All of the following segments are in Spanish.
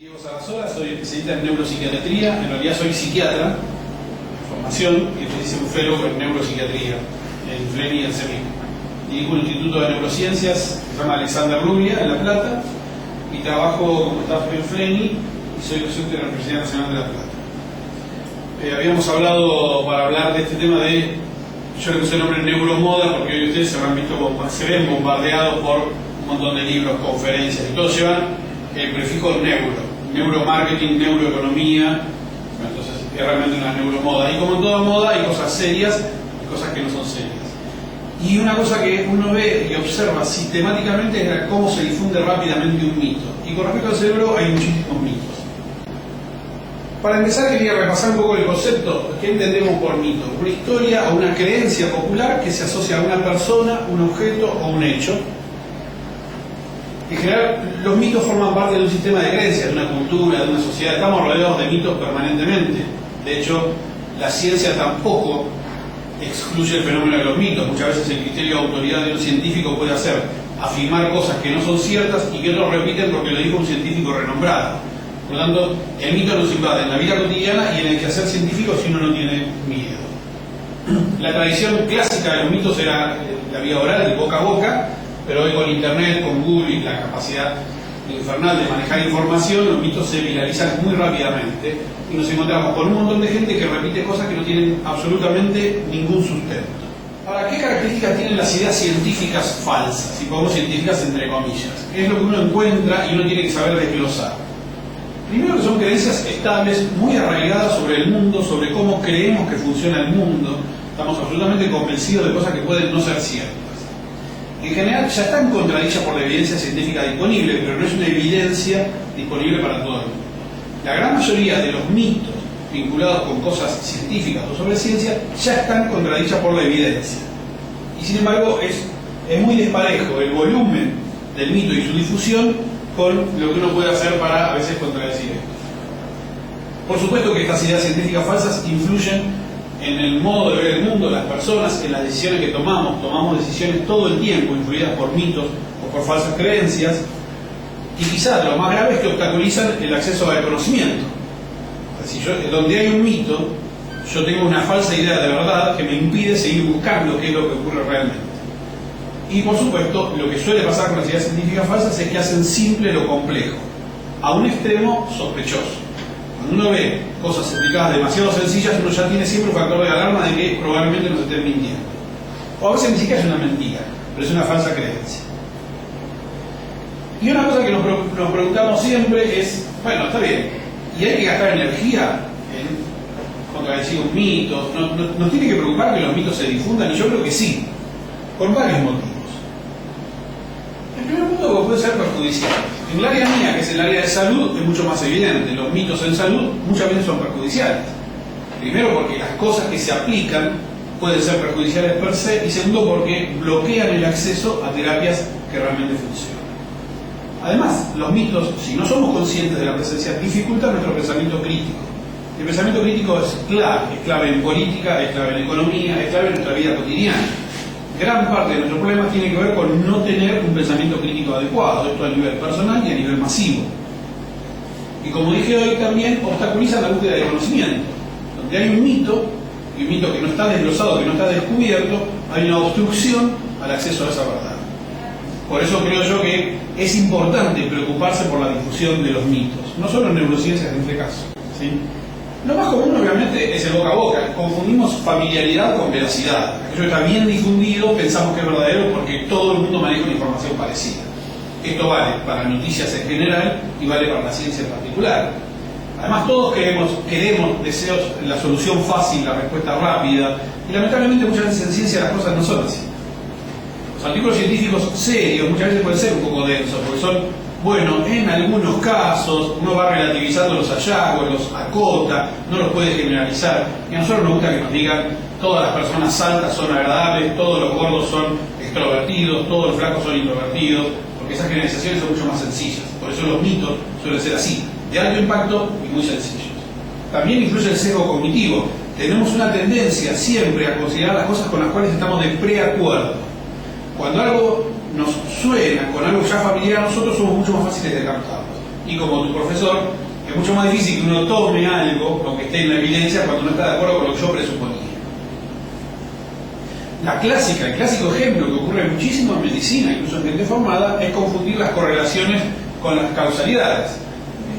Diego Sarasola, soy especialista en neuropsiquiatría, en realidad soy psiquiatra de formación y hice un fellow en neuropsiquiatría en FLENI y en CEMIC. Dirijo un instituto de neurociencias que se llama Alexander Rubia en La Plata y trabajo como staff en FLENI y soy docente de la Universidad Nacional de La Plata. Habíamos hablado para hablar de este tema de, yo le puse el nombre neuromoda porque hoy ustedes se ven bombardeados por un montón de libros, conferencias y todos llevan el prefijo neuromarketing, neuroeconomía. Entonces es realmente una neuromoda, y como en toda moda hay cosas serias y cosas que no son serias, y una cosa que uno ve y observa sistemáticamente es cómo se difunde rápidamente un mito, y con respecto al cerebro hay muchísimos mitos. Para empezar quería repasar un poco el concepto. ¿Qué entendemos por mito? Una historia o una creencia popular que se asocia a una persona, un objeto o un hecho. En general, los mitos forman parte de un sistema de creencias, de una cultura, de una sociedad. Estamos rodeados de mitos permanentemente. De hecho, la ciencia tampoco excluye el fenómeno de los mitos. Muchas veces el criterio de autoridad de un científico puede hacer afirmar cosas que no son ciertas y que otros repiten porque lo dijo un científico renombrado. Por lo tanto, el mito nos invade en la vida cotidiana y en el quehacer científico si uno no tiene miedo. La tradición clásica de los mitos era la vía oral, de boca a boca, pero hoy con internet, con Google y la capacidad infernal de manejar información, los mitos se viralizan muy rápidamente y nos encontramos con un montón de gente que repite cosas que no tienen absolutamente ningún sustento. Ahora, ¿qué características tienen las ideas científicas falsas? Si podemos científicas entre comillas. ¿Qué es lo que uno encuentra y uno tiene que saber desglosar? Primero, que son creencias estables, muy arraigadas sobre el mundo, sobre cómo creemos que funciona el mundo. Estamos absolutamente convencidos de cosas que pueden no ser ciertas. En general ya están contradichas por la evidencia científica disponible, pero no es una evidencia disponible para todo el mundo. La gran mayoría de los mitos vinculados con cosas científicas o sobre ciencia ya están contradichas por la evidencia. Y sin embargo es muy desparejo el volumen del mito y su difusión con lo que uno puede hacer para a veces contradecir esto. Por supuesto que estas ideas científicas falsas influyen en el modo de ver el mundo, las personas, en las decisiones que tomamos decisiones todo el tiempo influidas por mitos o por falsas creencias, y quizás lo más grave es que obstaculizan el acceso al conocimiento. Si donde hay un mito, yo tengo una falsa idea de verdad que me impide seguir buscando qué es lo que ocurre realmente. Y por supuesto, lo que suele pasar con las ideas científicas falsas es que hacen simple lo complejo, a un extremo sospechoso. Cuando uno ve cosas explicadas demasiado sencillas, uno ya tiene siempre un factor de alarma de que probablemente nos estén mintiendo. O a veces ni siquiera es una mentira, pero es una falsa creencia. Y una cosa que nos preguntamos siempre es, bueno, está bien, ¿y hay que gastar energía en contradecir un mito? ¿Nos tiene que preocupar que los mitos se difundan? Y yo creo que sí, por varios motivos. El primer punto puede ser perjudicial. En el área mía, que es el área de salud, es mucho más evidente. Los mitos en salud muchas veces son perjudiciales. Primero porque las cosas que se aplican pueden ser perjudiciales per se, y segundo porque bloquean el acceso a terapias que realmente funcionan. Además, los mitos, si no somos conscientes de la presencia, dificultan nuestro pensamiento crítico. El pensamiento crítico es clave en política, es clave en economía, es clave en nuestra vida cotidiana. Gran parte de nuestro problema tiene que ver con no tener un pensamiento crítico adecuado, esto a nivel personal y a nivel masivo. Y como dije hoy, también obstaculiza la búsqueda de conocimiento. Donde hay un mito, y un mito que no está desglosado, que no está descubierto, hay una obstrucción al acceso a esa verdad. Por eso creo yo que es importante preocuparse por la difusión de los mitos, no solo en neurociencias en este caso, ¿sí? Lo más común obviamente es el boca a boca. Confundimos familiaridad con veracidad. Aquello está bien difundido, pensamos que es verdadero porque todo el mundo maneja una información parecida. Esto vale para noticias en general y vale para la ciencia en particular. Además todos queremos deseos, la solución fácil, la respuesta rápida, y lamentablemente muchas veces en ciencia las cosas no son así. Los artículos científicos serios muchas veces pueden ser un poco densos porque son, bueno, en algunos casos uno va relativizando los hallazgos, los acota, no los puede generalizar. Y a nosotros nos gusta que nos digan todas las personas altas son agradables, todos los gordos son extrovertidos, todos los flacos son introvertidos, porque esas generalizaciones son mucho más sencillas. Por eso los mitos suelen ser así, de alto impacto y muy sencillos. También influye el sesgo cognitivo. Tenemos una tendencia siempre a considerar las cosas con las cuales estamos de preacuerdo. Cuando algo nos suena con algo ya familiar, nosotros somos mucho más fáciles de captarlo. y como tu profesor, es mucho más difícil que uno tome algo, aunque esté en la evidencia, cuando no está de acuerdo con lo que yo presuponía. El clásico ejemplo que ocurre muchísimo en medicina, incluso en gente formada, es confundir las correlaciones con las causalidades.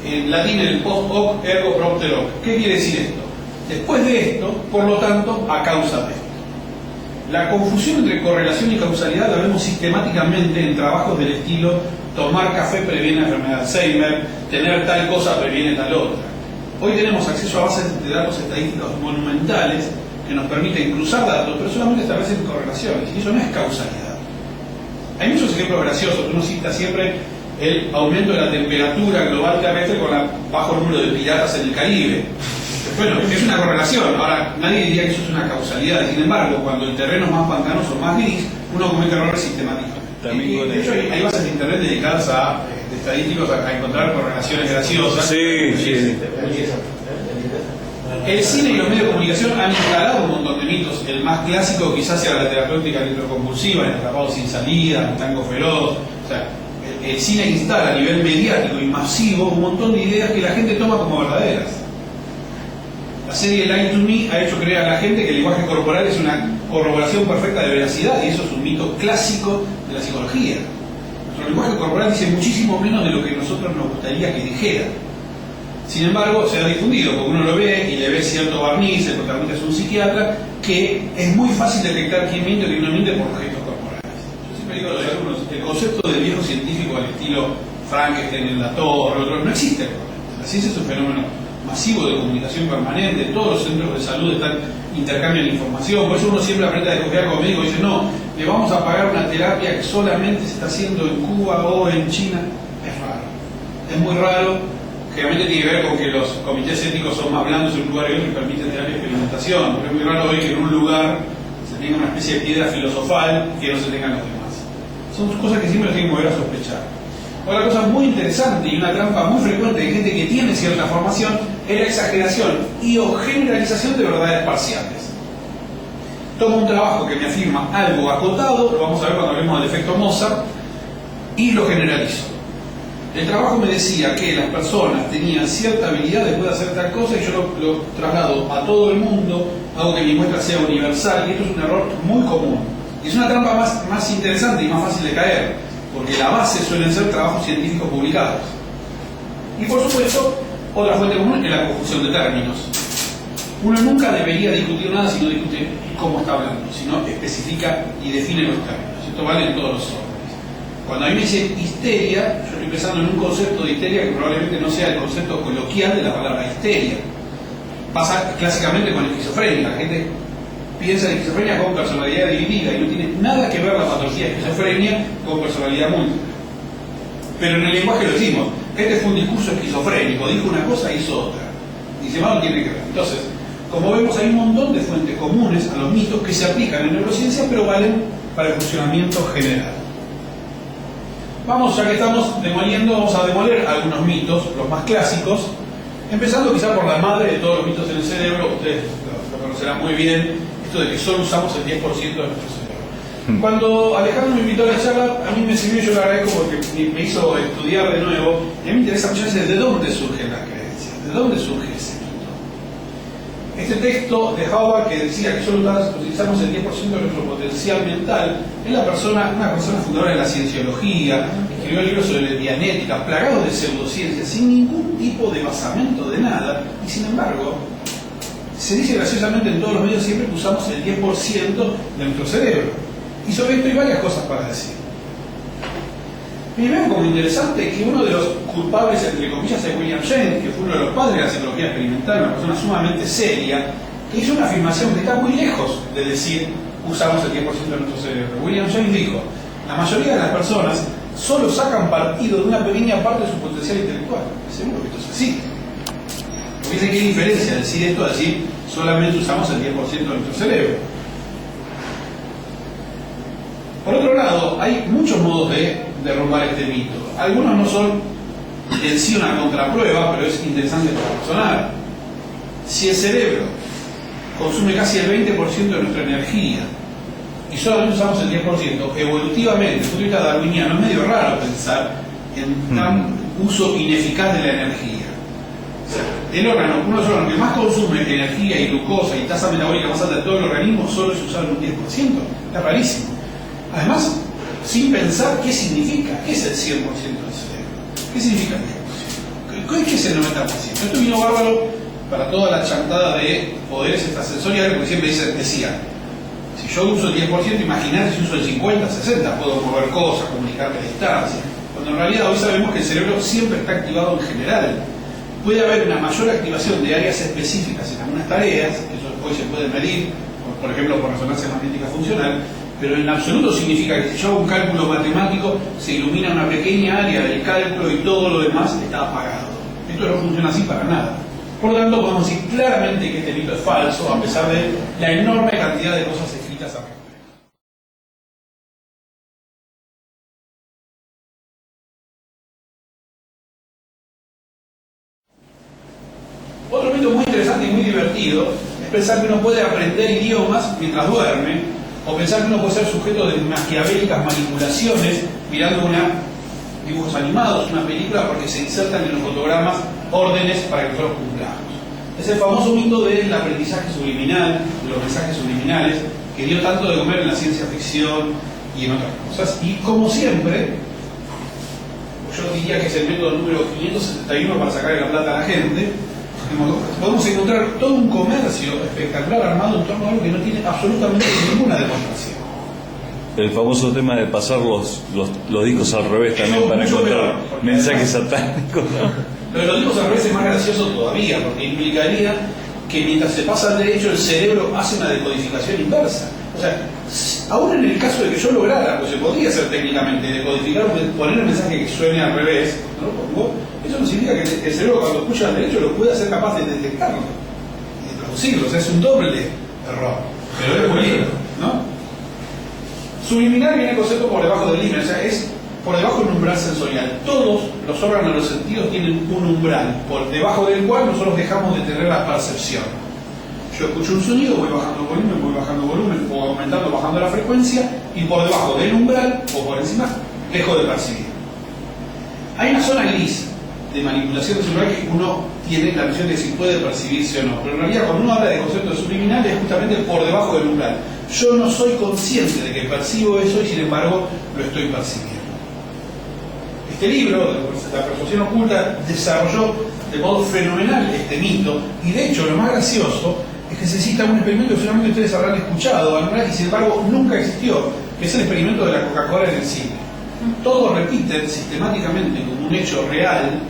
En latín el post hoc ergo propter hoc. ¿Qué quiere decir esto? Después de esto, por lo tanto, a causa de esto. La confusión entre correlación y causalidad la vemos sistemáticamente en trabajos del estilo tomar café previene la enfermedad de Alzheimer, tener tal cosa previene tal otra. Hoy tenemos acceso a bases de datos estadísticos monumentales que nos permiten cruzar datos, pero solamente establecen correlaciones, y eso no es causalidad. Hay muchos ejemplos graciosos. Uno cita siempre el aumento de la temperatura global terrestre con el bajo número de piratas en el Caribe. Bueno, es una correlación. Ahora, nadie diría que eso es una causalidad. Sin embargo, cuando el terreno es más pantanoso o más gris, uno comete errores sistemáticamente. De hecho, hay bases de internet dedicadas de estadísticos a encontrar correlaciones graciosas. Sí. El cine y los medios de comunicación han instalado un montón de mitos. El más clásico quizás sea la terapéutica electroconvulsiva, el atrapado sin salida, el tango feroz. O sea, el cine instala a nivel mediático y masivo un montón de ideas que la gente toma como verdaderas. La serie Lie to Me ha hecho creer a la gente que el lenguaje corporal es una corroboración perfecta de veracidad, y eso es un mito clásico de la psicología. Nuestro lenguaje corporal dice muchísimo menos de lo que nosotros nos gustaría que dijera. Sin embargo, se ha difundido, porque uno lo ve y le ve cierto barniz, el protagonista es un psiquiatra, que es muy fácil detectar quién miente o quién no miente por los gestos corporales. Yo siempre digo a los alumnos, el concepto del viejo científico al estilo Frankenstein en la torre, no existe. La ciencia es un fenómeno masivo de comunicación permanente, todos los centros de salud intercambian información, por eso uno siempre aprende a desconfiar como médico y dice, no, le vamos a pagar una terapia que solamente se está haciendo en Cuba o en China. Es raro, es muy raro. Generalmente tiene que ver con que los comités éticos son más blandos en un lugar y otro y permiten terapia de experimentación, porque es muy raro hoy que en un lugar se tenga una especie de piedra filosofal que no se tengan los demás. Son cosas que siempre nos tienen que mover a sospechar. Otra cosa muy interesante y una trampa muy frecuente de gente que tiene cierta formación es la exageración y o generalización de verdades parciales. Tomo un trabajo que me afirma algo acotado, lo vamos a ver cuando hablemos del efecto Mozart, y lo generalizo. El trabajo me decía que las personas tenían cierta habilidad después de hacer tal cosa y yo lo traslado a todo el mundo, hago que mi muestra sea universal, y esto es un error muy común. Y es una trampa más interesante y más fácil de caer, porque la base suelen ser trabajos científicos publicados. Y por supuesto, otra fuente común es la confusión de términos. Uno nunca debería discutir nada si no discute cómo está hablando, sino especifica y define los términos. Esto vale en todos los órdenes. Cuando a mí me dice histeria, yo estoy pensando en un concepto de histeria que probablemente no sea el concepto coloquial de la palabra histeria. Pasa clásicamente con esquizofrenia. La gente piensa en esquizofrenia con personalidad dividida y no tiene nada que ver la patología de esquizofrenia con personalidad múltiple. Pero en el lenguaje lo decimos, este fue un discurso esquizofrénico, dijo una cosa y hizo otra. Dice, no tiene que ver. Entonces, como vemos, hay un montón de fuentes comunes a los mitos que se aplican en neurociencia, pero valen para el funcionamiento general. Vamos, ya que estamos demoliendo, vamos a demoler algunos mitos, los más clásicos, empezando quizá por la madre de todos los mitos en el cerebro. Ustedes lo conocerán muy bien, esto de que solo usamos el 10% de nuestro cerebro. Cuando Alejandro me invitó a la charla, a mí me sirvió, yo le agradezco porque me hizo estudiar de nuevo, y a mí me interesa mucho de dónde surgen las creencias, de dónde surge ese mito. Este texto de Howard que decía que solo utilizamos el 10% de nuestro potencial mental, es una persona fundadora de la cienciología, escribió libros sobre dianética, plagados de pseudociencias, sin ningún tipo de basamento de nada, y sin embargo, se dice graciosamente en todos los medios siempre que usamos el 10% de nuestro cerebro. Y sobre esto hay varias cosas para decir. Y vean como interesante que uno de los culpables, entre comillas, es William James, que fue uno de los padres de la psicología experimental, una persona sumamente seria, que hizo una afirmación que está muy lejos de decir usamos el 10% de nuestro cerebro. William James dijo, la mayoría de las personas solo sacan partido de una pequeña parte de su potencial intelectual. Seguro que esto es así. Porque dice que hay diferencia decir esto a decir solamente usamos el 10% de nuestro cerebro. Por otro lado, hay muchos modos de derrumbar este mito. Algunos no son en sí una contraprueba, pero es interesante para razonar. Si el cerebro consume casi el 20% de nuestra energía y solamente usamos el 10%, evolutivamente, desde el punto de vista darwiniano, es medio raro pensar en tan uso ineficaz de la energía. O sea, uno de los órganos que más consume energía y glucosa y tasa metabólica más alta de todo el organismo solo es usado en un 10%. Está rarísimo. Además, sin pensar qué significa, qué es el 100% del cerebro, qué significa el 10%, qué es el 90%. Esto vino bárbaro para toda la chantada de poderes extrasensoriales, porque siempre decían, si yo uso el 10%, imagínate si uso el 50, 60, puedo mover cosas, comunicarme a distancia. Cuando en realidad hoy sabemos que el cerebro siempre está activado en general. Puede haber una mayor activación de áreas específicas en algunas tareas, que eso después se puede medir, por ejemplo por resonancia magnética funcional, pero en absoluto significa que si yo hago un cálculo matemático, se ilumina una pequeña área del cálculo y todo lo demás está apagado. Esto no funciona así para nada. Por lo tanto, podemos decir claramente que este mito es falso, a pesar de la enorme cantidad de cosas escritas al respecto. Otro mito muy interesante y muy divertido es pensar que uno puede aprender idiomas mientras duerme, o pensar que uno puede ser sujeto de maquiavélicas manipulaciones mirando dibujos animados, una película, porque se insertan en los fotogramas órdenes para que nosotros cumplamos. Es el famoso mito del aprendizaje subliminal, de los mensajes subliminales, que dio tanto de comer en la ciencia ficción y en otras cosas. Y como siempre, yo diría que es el método número 571 para sacarle la plata a la gente, podemos encontrar todo un comercio espectacular armado en torno a algo que no tiene absolutamente ninguna demostración. El famoso tema de pasar los discos al revés también para encontrar mensajes satánicos. Pero los discos al revés es más gracioso todavía, porque implicaría que mientras se pasa al derecho el cerebro hace una decodificación inversa. O sea, aún en el caso de que yo lograra, pues se podría hacer técnicamente, decodificar, poner el mensaje que suene al revés, ¿no? Eso no significa que el cerebro cuando escucha al derecho lo pueda ser capaz de detectarlo y de traducirlo. O sea, es un doble error, pero es muy lindo, ¿no? Subliminal viene el concepto por debajo del límite, o sea, es por debajo del umbral sensorial. Todos los órganos de los sentidos tienen un umbral por debajo del cual nosotros dejamos de tener la percepción. Yo escucho un sonido, voy bajando volumen, o aumentando, bajando la frecuencia, y por debajo del umbral, o por encima, dejo de percibir. Hay una zona gris de manipulación de celular que uno tiene la noción de si puede percibirse o no, pero en realidad cuando uno habla de concepto de subliminal es justamente por debajo del umbral. Yo no soy consciente de que percibo eso y sin embargo lo estoy percibiendo. Este libro, La percepción oculta, desarrolló de modo fenomenal este mito, y de hecho lo más gracioso es que se cita un experimento que solamente ustedes habrán escuchado y sin embargo nunca existió, que es el experimento de la Coca-Cola en el cine. Todos repiten sistemáticamente como un hecho real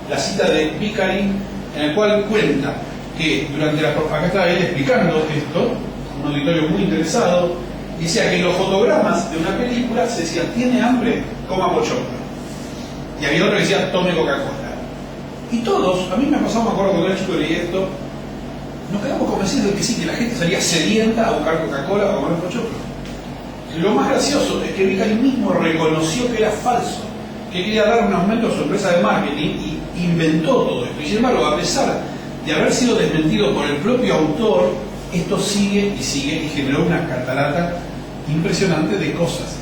la cita de Vicari, en el cual cuenta que durante acá está él explicando esto, un auditorio muy interesado, decía que en los fotogramas de una película se decía, ¿tiene hambre? Coma pochoclo. Y había otro que decía, tome Coca-Cola. Y todos, a mí me ha pasado, me acuerdo cuando era chico leí esto, nos quedamos convencidos de que sí, que la gente salía sedienta a buscar Coca-Cola o a comer pochoclo. Lo más gracioso es que Vicari mismo reconoció que era falso, que quería dar un aumento a su empresa de marketing y inventó todo esto. Y sin embargo, a pesar de haber sido desmentido por el propio autor, esto sigue y sigue y generó una catarata impresionante de cosas.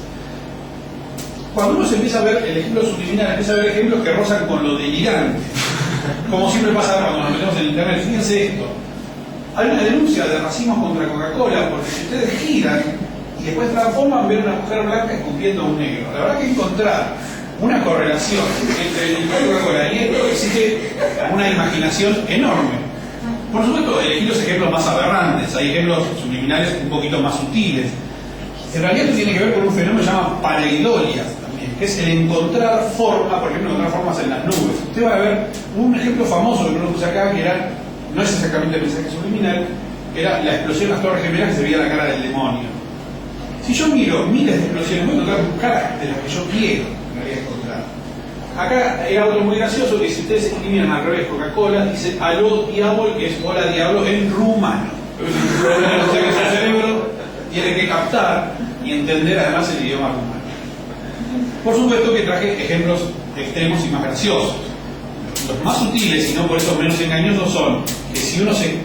Cuando uno se empieza a ver el ejemplo subliminal, empieza a ver ejemplos que rozan con lo delirante. Como siempre pasa cuando nos metemos en internet, fíjense esto. Hay una denuncia de racismo contra Coca-Cola porque si ustedes giran y después transforman, ven a una mujer blanca escupiendo a un negro. La verdad que encontrar una correlación entre el Coca-Cola y esto exige una imaginación enorme. Por supuesto, elegí los ejemplos más aberrantes, hay ejemplos subliminales un poquito más sutiles. En realidad esto tiene que ver con un fenómeno que se llama pareidolia también, que es el encontrar forma, por ejemplo, encontrar formas en las nubes. Usted va a ver un ejemplo famoso que no lo puse acá, que era, no es exactamente el mensaje subliminal, era la explosión de las Torres Gemelas que se veía la cara del demonio. Si yo miro miles de explosiones, voy a encontrar caras de las que yo quiero en realidad encontrar. Acá era otro muy gracioso, que si ustedes escribieran al revés Coca-Cola, dice aló diablo, que es hola diablo en rumano. O sea que su cerebro tiene que captar y entender además el idioma rumano. Por supuesto que traje ejemplos extremos y más graciosos. Los más sutiles y no por eso menos engañosos son que si uno se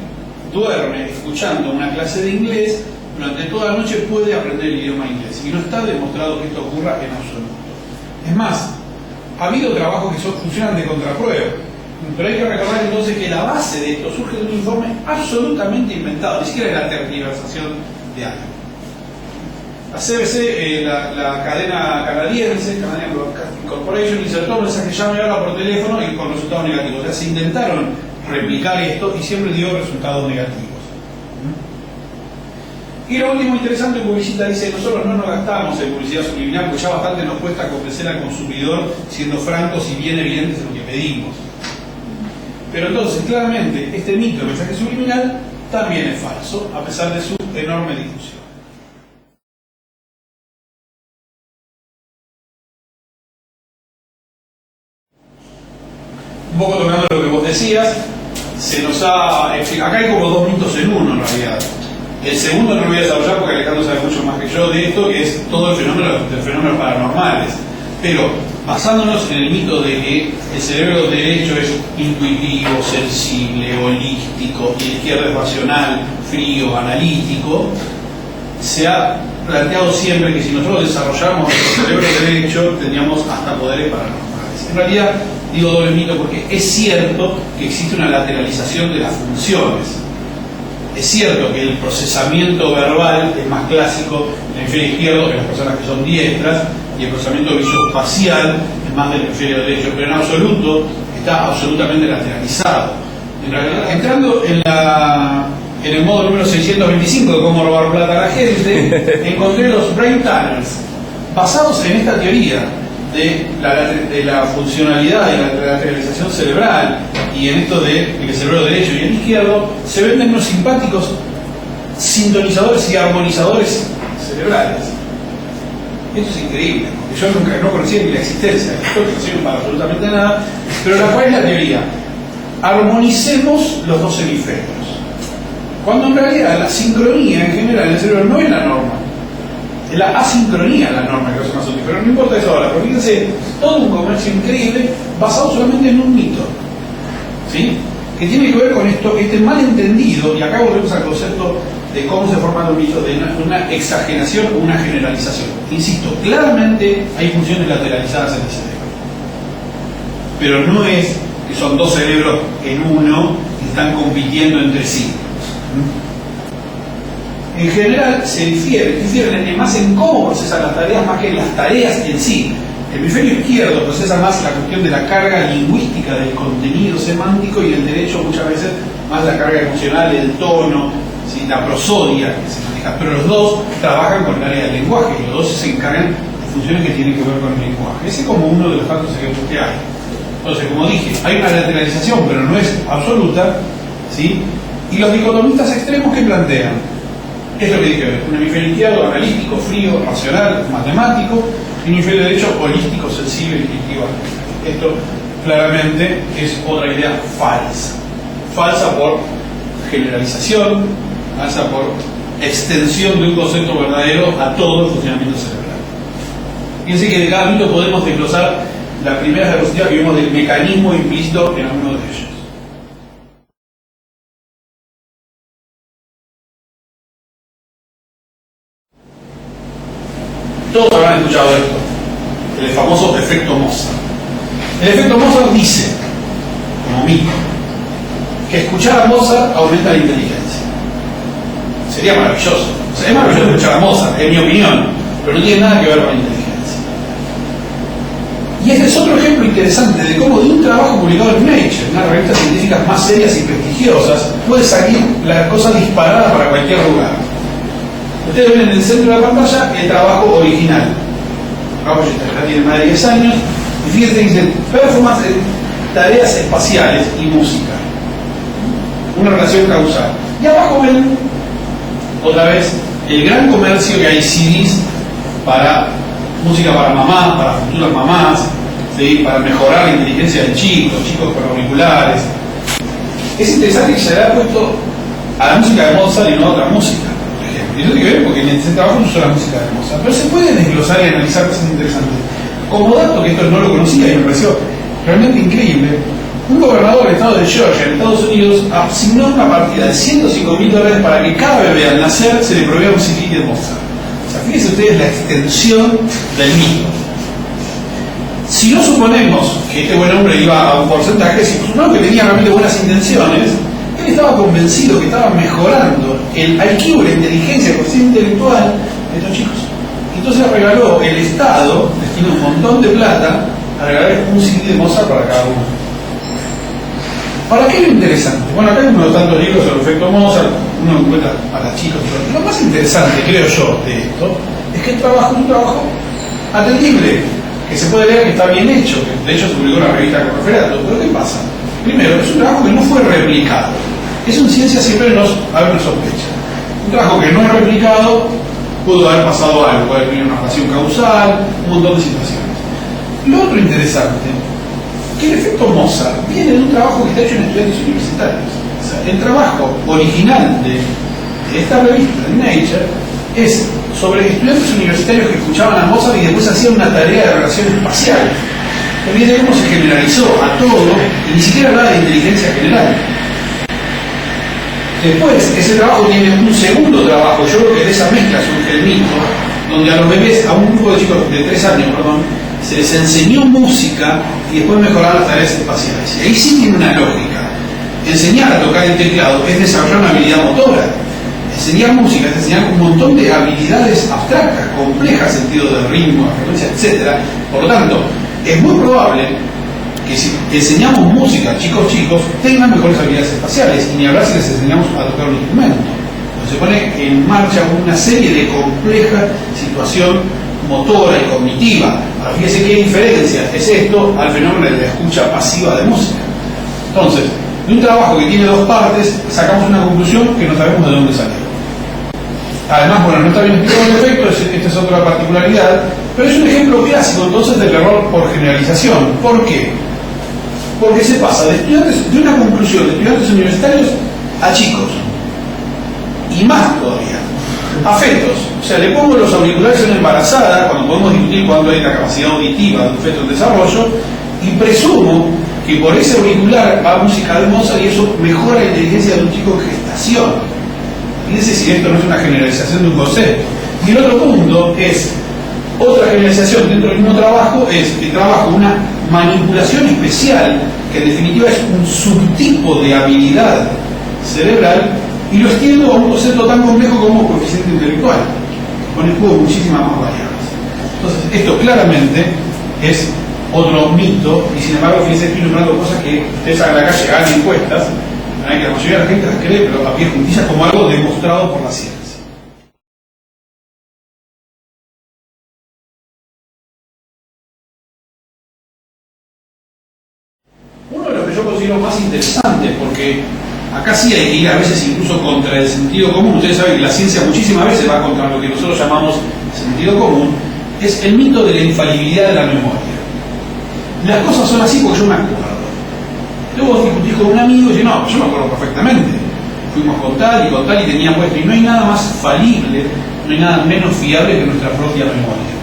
duerme escuchando una clase de inglés, durante toda la noche puede aprender el idioma inglés. Y no está demostrado que esto ocurra en absoluto. Es más, ha habido trabajos que funcionan de contraprueba. Pero hay que recordar entonces que la base de esto surge de un informe absolutamente inventado, ni siquiera de la tergiversación de algo. La CBC, la cadena canadiense, Canadian Broadcasting Corporation, insertó un mensaje llame ahora por teléfono y con resultados negativos. O sea, se intentaron replicar esto y siempre dio resultados negativos. Y lo último interesante, Publicita dice, nosotros no nos gastamos en publicidad subliminal porque ya bastante nos cuesta convencer al consumidor siendo francos y bien evidentes en lo que pedimos. Pero entonces, claramente, este mito de mensaje subliminal también es falso, a pesar de su enorme difusión. Un poco tomando lo que vos decías, se nos ha... Acá hay como dos mitos en uno, en realidad. El segundo no lo voy a desarrollar porque Alejandro sabe mucho más que yo de esto, que es todo el fenómeno de fenómenos paranormales. Pero basándonos en el mito de que el cerebro derecho es intuitivo, sensible, holístico, y el izquierdo es racional, frío, analítico, se ha planteado siempre que si nosotros desarrolláramos nuestro cerebro derecho tendríamos hasta poderes paranormales. En realidad digo doble mito porque es cierto que existe una lateralización de las funciones. Es cierto que el procesamiento verbal es más clásico en el hemisferio izquierdo que las personas que son diestras, y el procesamiento visoespacial es más del hemisferio derecho, pero en absoluto está absolutamente lateralizado. En realidad, entrando en el módulo número 625 de cómo robar plata a la gente, encontré los brain tunnels, basados en esta teoría de la funcionalidad y la lateralización cerebral, y en esto de que el cerebro derecho y el izquierdo se venden unos simpáticos sintonizadores y armonizadores cerebrales. Esto es increíble, porque yo nunca conocía ni la existencia de esto, que no sirve para absolutamente nada, pero ¿cuál es la teoría? Armonicemos los dos hemisferios, cuando en realidad la sincronía en general en el cerebro no es la norma. Es la asincronía la norma que es más útil, pero no importa eso ahora, porque fíjense, todo un comercio increíble basado solamente en un mito, ¿sí? Que tiene que ver con esto, este malentendido, y acá volvemos al concepto de cómo se forma un mito, de una exageración o una generalización. Insisto, claramente hay funciones lateralizadas en el cerebro, pero no es que son dos cerebros en uno que están compitiendo entre sí. En general se difieren más en cómo procesan las tareas más que en las tareas en sí. El hemisferio izquierdo procesa más la cuestión de la carga lingüística del contenido semántico, y el derecho muchas veces más la carga emocional, el tono, ¿sí? La prosodia que se maneja. Pero los dos trabajan con el área del lenguaje y los dos se encargan de funciones que tienen que ver con el lenguaje. Ese es como uno de los tantos ejemplos que hay. Entonces, como dije, hay una lateralización, pero no es absoluta, ¿sí? Y los dicotomistas extremos que plantean, ¿qué es lo que dije? Un hemisferio izquierdo analítico, frío, racional, matemático, y un hemisferio derecho holístico, sensible, intuitivo. Esto claramente es otra idea falsa. Falsa por generalización, falsa por extensión de un concepto verdadero a todo el funcionamiento cerebral. Fíjense que de cada mito podemos desglosar la primera diapositiva que vimos del mecanismo implícito en alguno de ellos. Todos habrán escuchado esto, el famoso efecto Mozart. El efecto Mozart dice, como mito, que escuchar a Mozart aumenta la inteligencia. Sería maravilloso. O sea, es maravilloso escuchar a Mozart, en mi opinión, pero no tiene nada que ver con la inteligencia. Y este es otro ejemplo interesante de cómo de un trabajo publicado en Nature, una revista científica más serias y prestigiosas, puede salir la cosa disparada para cualquier lugar. Ustedes ven en el centro de la pantalla el trabajo original. El trabajo ya tiene más de 10 años. Y fíjense que dice performance en tareas espaciales y música. Una relación causal. Y abajo ven, otra vez, el gran comercio que hay CDs para música para mamás, para futuras mamás, ¿sí? Para mejorar la inteligencia del chico, chicos con auriculares. Es interesante que se le haya puesto a la música de Mozart y no a otra música. Y eso tiene que ver porque en este trabajo no usó la música de Mozart, pero se puede desglosar y analizar cosas interesantes. Como dato, que esto no lo conocía y me pareció realmente increíble, un gobernador del estado de Georgia, en Estados Unidos, asignó una partida de $105.000 para que cada bebé al nacer se le provea un CD de Mozart. O sea, fíjense ustedes la extensión del mito. Si no suponemos que este buen hombre iba a un porcentaje, si suponemos que tenía realmente buenas intenciones, él estaba convencido que estaba mejorando el IQ, la inteligencia, el coeficiente intelectual de estos chicos. Entonces regaló, el Estado destinó un montón de plata a regalar un CD de Mozart para cada uno. ¿Para qué es lo interesante? Bueno, acá hay uno de tantos libros sobre el efecto Mozart, uno encuentra para chicos. Lo más interesante, creo yo, de esto, es que el trabajo es un trabajo atendible, que se puede leer, que está bien hecho, que de hecho se publicó en la revista con referato. Pero ¿qué pasa? Primero, es un trabajo que no fue replicado. Eso en ciencia siempre nos abre una sospecha. Un trabajo que no es replicado pudo haber pasado algo, puede haber tenido una relación causal, un montón de situaciones. Lo otro interesante, que el efecto Mozart viene de un trabajo que está hecho en estudiantes universitarios. O sea, el trabajo original de esta revista, de Nature, es sobre estudiantes universitarios que escuchaban a Mozart y después hacían una tarea de relaciones espaciales. Pero fíjense cómo se generalizó a todo y ni siquiera hablaba de inteligencia general. Después, ese trabajo tiene un segundo trabajo, yo creo que de esa mezcla surge el mito, donde a los bebés, a un grupo de chicos de 3 años, se les enseñó música y después mejorar las tareas espaciales. Y ahí sí tiene una lógica. Enseñar a tocar el teclado es desarrollar una habilidad motora. Enseñar música es enseñar un montón de habilidades abstractas, complejas, sentido del ritmo, la frecuencia, etc. Por lo tanto, es muy probable que si enseñamos música a chicos tengan mejores habilidades espaciales, y ni hablar si les enseñamos a tocar un instrumento. Entonces se pone en marcha una serie de compleja situación motora y cognitiva. Ahora fíjese qué diferencia es esto al fenómeno de la escucha pasiva de música. Entonces, de un trabajo que tiene 2 partes, sacamos una conclusión que no sabemos de dónde salió. Además, bueno, no está bien explicado el efecto, esta es otra particularidad, pero es un ejemplo clásico entonces del error por generalización. ¿Por qué? Porque se pasa de estudiantes, de una conclusión de estudiantes universitarios a chicos, y más todavía, a fetos. O sea, le pongo los auriculares a una embarazada, cuando podemos discutir cuándo hay la capacidad auditiva de un feto en desarrollo, y presumo que por ese auricular va música de Mozart y eso mejora la inteligencia de un chico en gestación. Fíjense si esto no es una generalización de un concepto. Y el otro punto es, otra generalización dentro del mismo trabajo, es que trabajo una manipulación especial, que en definitiva es un subtipo de habilidad cerebral, y lo extiendo a un concepto tan complejo como coeficiente intelectual, que pone en juego muchísimas más variables. Entonces, esto claramente es otro mito, y sin embargo, fíjense, estoy nombrando cosas que ustedes a la calle hagan encuestas, que la mayoría de la gente las cree, pero a pie juntillas, como algo demostrado por la ciencia. Uno de los que yo considero más interesantes, porque acá sí hay que ir a veces incluso contra el sentido común, ustedes saben que la ciencia muchísimas veces va contra lo que nosotros llamamos sentido común, es el mito de la infalibilidad de la memoria. Las cosas son así porque yo me acuerdo. Luego discutí con un amigo y dije, no, yo me acuerdo perfectamente. Fuimos con tal y tenía puesto. Y no hay nada más falible, no hay nada menos fiable que nuestra propia memoria.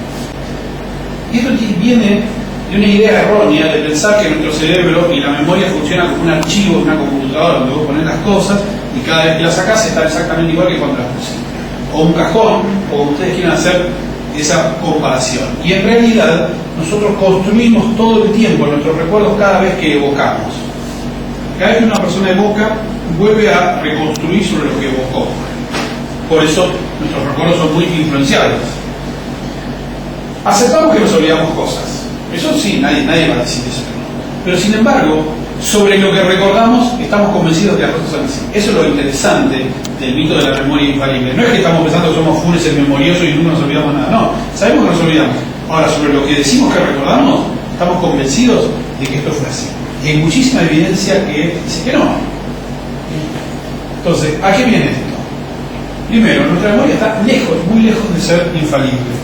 Y esto viene de una idea errónea de pensar que nuestro cerebro y la memoria funcionan como un archivo de una computadora donde vos pones las cosas y cada vez que las sacás está exactamente igual que cuando las pusiste. O un cajón, o como ustedes quieran hacer esa comparación. Y en realidad nosotros construimos todo el tiempo nuestros recuerdos cada vez que evocamos. Cada vez que una persona evoca, vuelve a reconstruir sobre lo que evocó. Por eso nuestros recuerdos son muy influenciables. Aceptamos que nos olvidamos cosas. Eso sí, nadie va a decir eso. Pero sin embargo, sobre lo que recordamos, estamos convencidos de que las cosas son así. Eso es lo interesante del mito de la memoria infalible. No es que estamos pensando que somos fúnebres memoriosos y nunca nos olvidamos nada. No, sabemos que nos olvidamos. Ahora, sobre lo que decimos que recordamos, estamos convencidos de que esto fue así. Y hay muchísima evidencia que dice que no. Entonces, ¿a qué viene esto? Primero, nuestra memoria está lejos, muy lejos de ser infalible.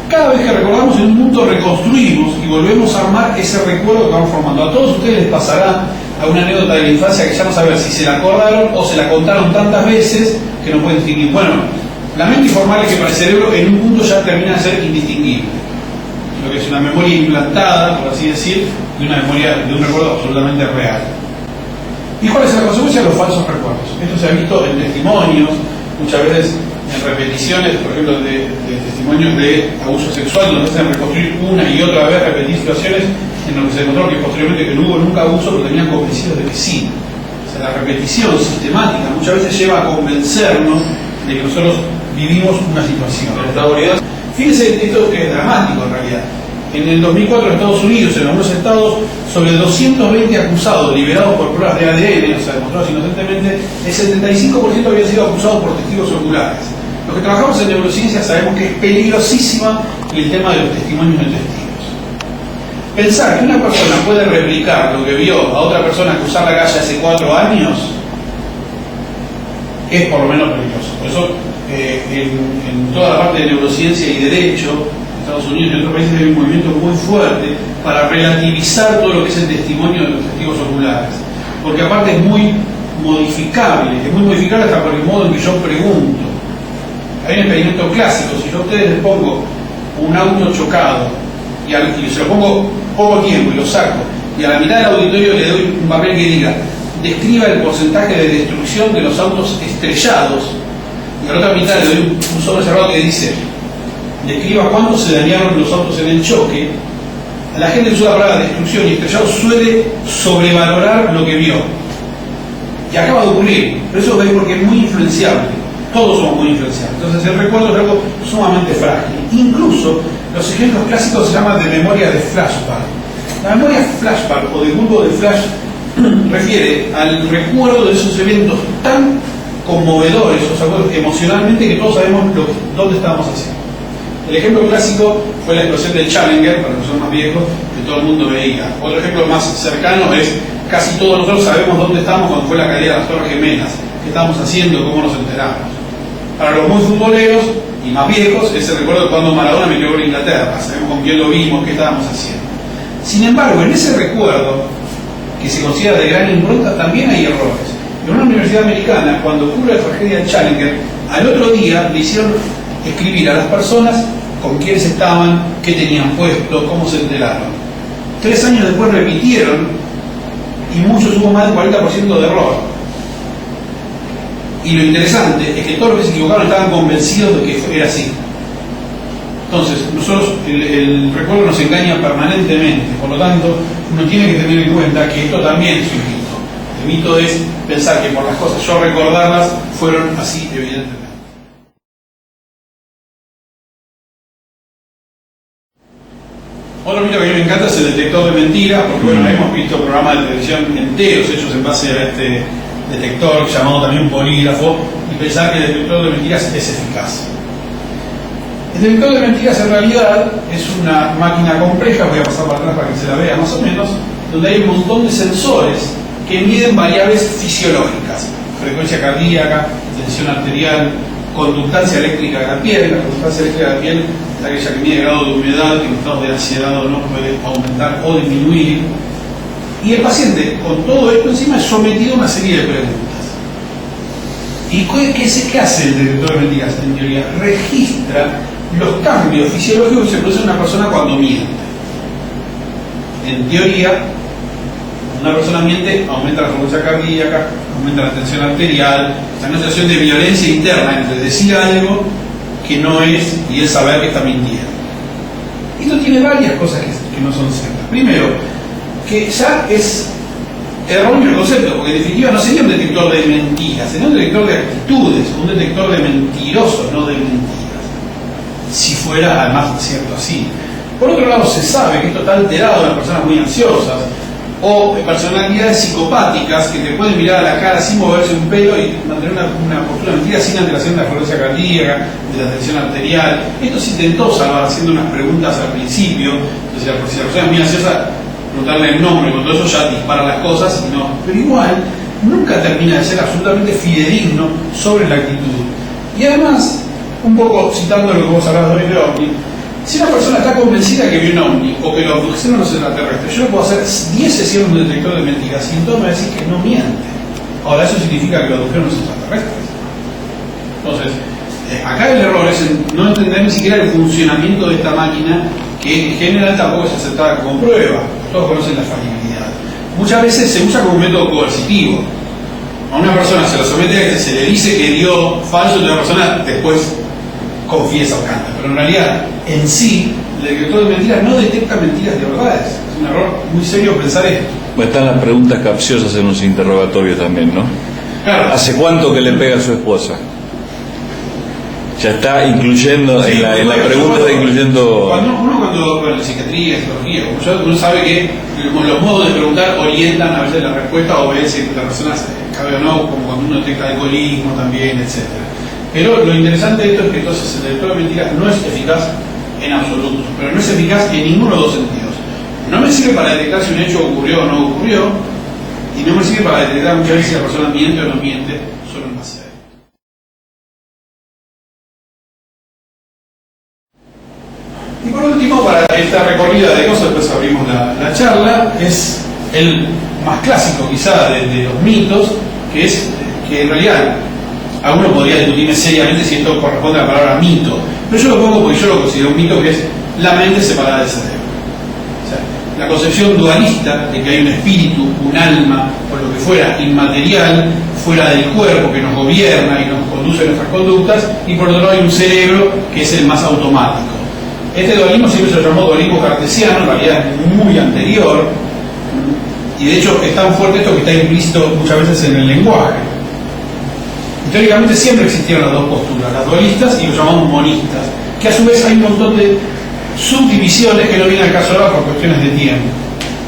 Cada vez que recordamos en un punto reconstruimos y volvemos a armar ese recuerdo que vamos formando. A todos ustedes les pasará alguna anécdota de la infancia que ya no saben si se la acordaron o se la contaron tantas veces que no pueden distinguir. Bueno, la mente informal es que para el cerebro en un punto ya termina de ser indistinguible. Lo que es una memoria implantada, por así decir, de una memoria, de un recuerdo absolutamente real. ¿Y cuál es la consecuencia de los falsos recuerdos? Esto se ha visto en testimonios, muchas veces en repeticiones, por ejemplo, de testimonios de abuso sexual, donde hacen reconstruir una y otra vez, repetir situaciones en donde se encontró que posteriormente que no hubo nunca abuso, pero tenían convencidos de que sí. O sea, la repetición sistemática muchas veces lleva a convencernos de que nosotros vivimos una situación. En Estados Unidos, fíjense, esto que es dramático en realidad. En el 2004 en Estados Unidos, en algunos estados, sobre 220 acusados liberados por pruebas de ADN, o sea, demostrados inocentemente, el 75% habían sido acusados por testigos oculares. Los que trabajamos en neurociencia sabemos que es peligrosísima el tema de los testimonios de testigos. Pensar que una persona puede replicar lo que vio a otra persona cruzar la calle hace 4 años es por lo menos peligroso. Por eso, en toda la parte de neurociencia y derecho, Estados Unidos y en otros países hay un movimiento muy fuerte para relativizar todo lo que es el testimonio de los testigos oculares, porque aparte es muy modificable hasta por el modo en que yo pregunto. Hay un experimento clásico: si yo a ustedes les pongo un auto chocado y se lo pongo poco tiempo y lo saco, y a la mitad del auditorio le doy un papel que diga describa el porcentaje de destrucción de los autos estrellados, y a la otra mitad le doy un sobre cerrado que dice describa cuánto se dañaron los autos en el choque, la gente que usa la palabra destrucción y estrellado suele sobrevalorar lo que vio. Y acaba de ocurrir, pero eso es porque es muy influenciable. Todos somos muy influenciables. Entonces el recuerdo es algo sumamente frágil. Incluso los ejemplos clásicos se llaman de memoria de flashback. La memoria flashback o de bulbo de flash refiere al recuerdo de esos eventos tan conmovedores, o sea, emocionalmente, que todos sabemos dónde estábamos haciendo. El ejemplo clásico fue la explosión del Challenger, para los que son más viejos, que todo el mundo veía. Otro ejemplo más cercano es casi todos nosotros sabemos dónde estábamos cuando fue la caída de las Torres Gemelas, qué estábamos haciendo, cómo nos enteramos. Para los muy futboleros y más viejos, es el recuerdo de cuando Maradona metió gol en Inglaterra, sabemos con quién lo vimos, qué estábamos haciendo. Sin embargo, en ese recuerdo, que se considera de gran impronta, también hay errores. En una universidad americana, cuando ocurre la tragedia del Challenger, al otro día le hicieron escribir a las personas con quiénes estaban, qué tenían puesto, cómo se enteraron. 3 años después repitieron y muchos, hubo más del 40% de error. Y lo interesante es que todos los que se equivocaron estaban convencidos de que era así. Entonces, nosotros, el recuerdo nos engaña permanentemente, por lo tanto, uno tiene que tener en cuenta que esto también es un mito. El mito es pensar que por las cosas yo recordarlas fueron así, evidentemente. Otro mito que a mí me encanta es el detector de mentiras, porque bueno, hemos visto programas de televisión enteros hechos en base a este detector llamado también polígrafo, y pensar que el detector de mentiras es eficaz. El detector de mentiras en realidad es una máquina compleja, voy a pasar para atrás para que se la vea más o menos, donde hay un montón de sensores que miden variables fisiológicas: frecuencia cardíaca, tensión arterial, conductancia eléctrica de la piel. La conductancia eléctrica de la piel es aquella que mide el grado de humedad, que en estado de ansiedad o no puede aumentar o disminuir. Y el paciente, con todo esto encima, es sometido a una serie de preguntas. ¿Y qué hace el detector de mentiras? En teoría, registra los cambios fisiológicos que se producen en una persona cuando miente. En teoría, una persona miente, aumenta la frecuencia cardíaca, aumenta la tensión arterial, hay una situación de violencia interna entre decir algo que no es y el saber que está mintiendo. Esto tiene varias cosas que no son ciertas. Primero, que ya es erróneo el concepto, porque en definitiva no sería un detector de mentiras, sería un detector de actitudes, un detector de mentirosos, no de mentiras. Si fuera además cierto así. Por otro lado, se sabe que esto está alterado en personas muy ansiosas o personalidades psicopáticas que te pueden mirar a la cara sin moverse un pelo y mantener una postura de mentira sin alteración de la frecuencia cardíaca, de la tensión arterial. Esto se intentó salvar haciendo unas preguntas al principio. Entonces, si la persona es muy ansiosa, preguntarle el nombre, con todo eso ya dispara las cosas, y no. Pero igual, nunca termina de ser absolutamente fidedigno sobre la actitud. Y además, un poco citando lo que vos hablabas hoy de OVNI, si una persona está convencida que vio un OVNI o que lo abdujeron los extraterrestres, yo le puedo hacer 10 sesiones de detector de mentiras y entonces me va a decir que no miente. Ahora, ¿eso significa que lo abdujeron los extraterrestres? Entonces, acá el error es no entender ni siquiera el funcionamiento de esta máquina, que en general tampoco es aceptada como prueba. Todos conocen la falibilidad. Muchas veces se usa como un método coercitivo. a una persona se la somete a que se le dice que dio falso y otra persona después confiesa o canta. Pero en realidad, en sí, el detector de mentiras no detecta mentiras de verdades. Es un error muy serio pensar esto. Están las preguntas capciosas en los interrogatorios también, ¿no? Claro. ¿Hace cuánto que le pega a su esposa? Ya está incluyendo, Sí, en la pregunta está incluyendo... Cuando en psiquiatría, psicología, como yo, uno sabe que los modos de preguntar orientan a veces la respuesta o ven si la persona cabe o no, como cuando uno detecta alcoholismo también, etc. Pero lo interesante de esto es que entonces el detector de mentiras no es eficaz en absoluto, pero no es eficaz en ninguno de los dos sentidos. No me sirve para detectar si un hecho ocurrió o no ocurrió, y no me sirve para detectar muchas veces si la persona miente o no miente, solo en base a él. Y por último, para esta recorrida de cosas, después abrimos la charla, es el más clásico quizá de los mitos, que es que en realidad alguno podría discutirme seriamente si esto corresponde a la palabra mito, pero yo lo pongo porque yo lo considero un mito, que es la mente separada del cerebro. O sea, la concepción dualista de que hay un espíritu, un alma, o lo que fuera inmaterial, fuera del cuerpo, que nos gobierna y nos conduce a nuestras conductas, y por otro lado hay un cerebro que es el más automático. Este dualismo siempre se llamó dualismo cartesiano, en realidad es muy anterior, y de hecho es tan fuerte esto que está implícito muchas veces en el lenguaje. Históricamente siempre existieron las dos posturas, las dualistas y los llamamos monistas, que a su vez hay un montón de subdivisiones que no vienen al caso ahora por cuestiones de tiempo,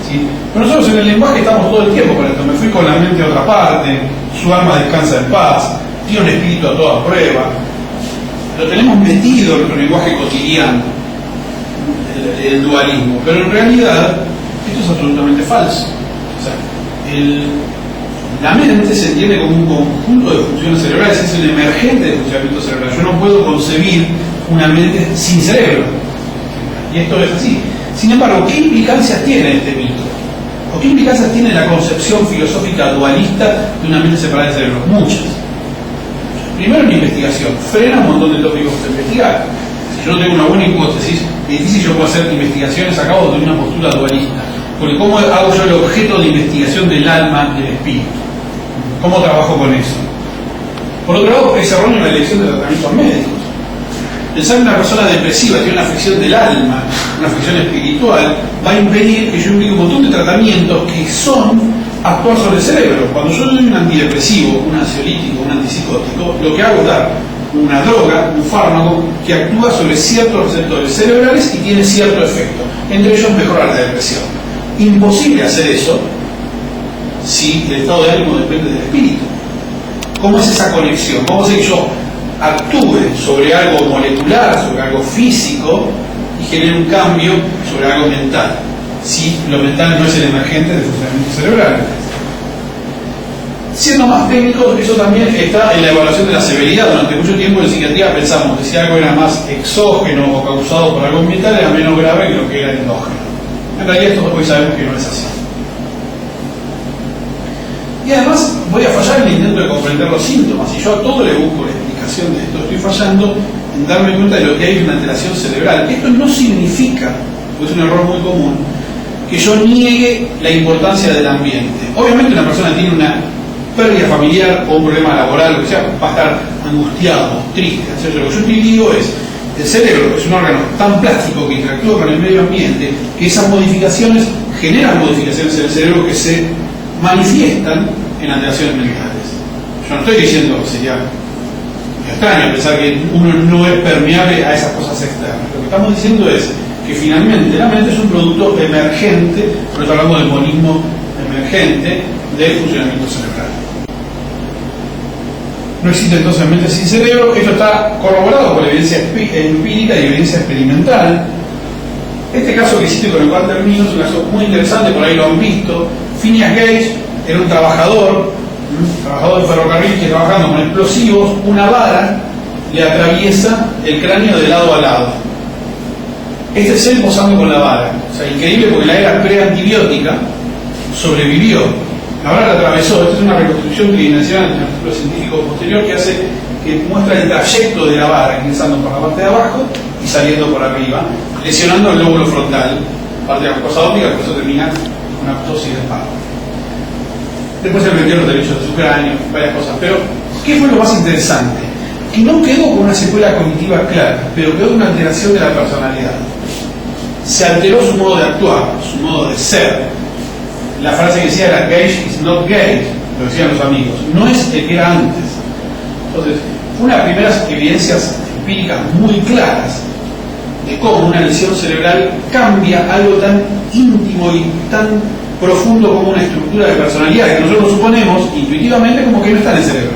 ¿sí? Pero nosotros en el lenguaje estamos todo el tiempo con esto. Me fui con la mente a otra parte, su alma descansa en paz, tiene un espíritu a toda prueba. Lo tenemos metido en nuestro lenguaje cotidiano, el dualismo, pero en realidad esto es absolutamente falso. O sea, la mente se entiende como un conjunto de funciones cerebrales, es el emergente de funcionamiento cerebral. Yo no puedo concebir una mente sin cerebro, y esto es así. Sin embargo, ¿qué implicancias tiene este mito? ¿O qué implicancias tiene la concepción filosófica dualista de una mente separada del cerebro? Muchas. Primero, la investigación frena un montón de tópicos de investigar. Si yo no tengo una buena hipótesis, es difícil yo puedo hacer investigaciones a cabo de una postura dualista. Porque ¿cómo hago yo el objeto de investigación del alma, del espíritu? ¿Cómo trabajo con eso? Por otro lado, es erróneo la elección de tratamientos médicos. Pensar en una persona depresiva que tiene una afección del alma, una afección espiritual, va a impedir que yo implique un montón de tratamientos que son actuar sobre el cerebro. Cuando yo doy un antidepresivo, un ansiolítico, un antipsicótico, lo que hago es dar una droga, un fármaco, que actúa sobre ciertos receptores cerebrales y tiene cierto efecto. Entre ellos, mejorar la depresión. Imposible hacer eso si el estado de ánimo depende del espíritu. ¿Cómo es esa conexión? ¿Cómo es que yo actúe sobre algo molecular, sobre algo físico, y genere un cambio sobre algo mental, si lo mental no es el emergente del funcionamiento cerebral? Siendo más técnicos, eso también está en la evaluación de la severidad. Durante mucho tiempo en psiquiatría pensamos que si algo era más exógeno o causado por algo ambiental era menos grave que lo que era endógeno. En realidad esto hoy sabemos que no es así. Y además voy a fallar en el intento de comprender los síntomas. Si yo a todo le busco la explicación de esto, estoy fallando en darme cuenta de lo que hay en una alteración cerebral. Esto no significa, pues es un error muy común, que yo niegue la importancia del ambiente. Obviamente una persona tiene una pérdida familiar o un problema laboral, lo que sea, va a estar angustiado, triste, etc. Lo que yo te digo es, el cerebro es un órgano tan plástico que interactúa con el medio ambiente, que esas modificaciones generan modificaciones en el cerebro que se manifiestan en alteraciones mentales. Yo no estoy diciendo que sería extraño pensar que uno no es permeable a esas cosas externas. Lo que estamos diciendo es que finalmente la mente es un producto emergente, por eso hablamos del monismo emergente del funcionamiento cerebral. No existe entonces mente sin cerebro. Esto está corroborado por evidencia empírica y evidencia experimental. Este caso que hiciste con el cual termino es un caso muy interesante, por ahí lo han visto. Phineas Gage era un trabajador de ferrocarril que, trabajando con explosivos, una vara le atraviesa el cráneo de lado a lado. Este es él posando con la vara. O sea, increíble, porque en la era preantibiótica sobrevivió. La vara la atravesó. Esta es una reconstrucción tridimensional de un artículo científico posterior que muestra el trayecto de la vara, ingresando por la parte de abajo y saliendo por arriba, lesionando el lóbulo frontal, parte de la mucosa óptica, que eso termina con apoptosis de espalda. Después él vendió los derechos de su cráneo, varias cosas. Pero, ¿qué fue lo más interesante? Que no quedó con una secuela cognitiva clara, pero quedó con una alteración de la personalidad. Se alteró su modo de actuar, su modo de ser. La frase que decía era "Gage is not gay", lo decían los amigos, no es el que era antes. Entonces, fue una de las primeras evidencias empíricas muy claras de cómo una lesión cerebral cambia algo tan íntimo y tan profundo como una estructura de personalidad que nosotros suponemos intuitivamente como que no está en el cerebro,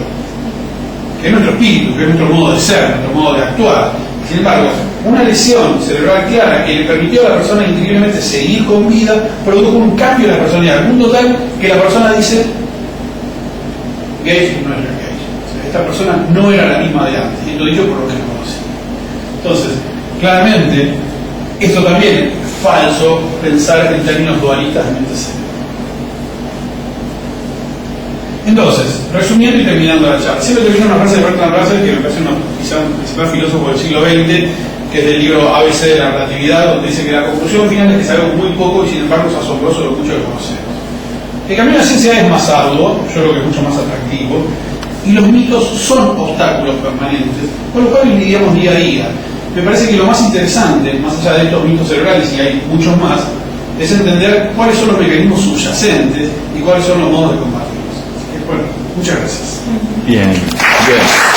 que es nuestro espíritu, que es nuestro modo de ser, nuestro modo de actuar. Sin embargo, una lesión cerebral clara que le permitió a la persona increíblemente seguir con vida produjo un cambio en la personalidad, al punto tal que la persona dice: Gage no es Gage, o sea, esta persona no era la misma de antes, y lo digo por lo que lo conocí. Entonces, claramente, esto también es falso pensar en términos dualistas de mente-cerebro. Entonces, resumiendo y terminando la charla, siempre termino una frase de Bertrand Russell que me parece quizá un principal filósofo del siglo XX, que es del libro ABC de la relatividad, donde dice que la conclusión final es que sabemos muy poco y sin embargo es asombroso lo mucho que conocemos. El camino de la ciencia es más arduo, yo creo que es mucho más atractivo, y los mitos son obstáculos permanentes, con los cuales lidiamos día a día. Me parece que lo más interesante, más allá de estos mitos cerebrales, y hay muchos más, es entender cuáles son los mecanismos subyacentes y cuáles son los modos de combatirlos. Bueno, muchas gracias. Bien, bien.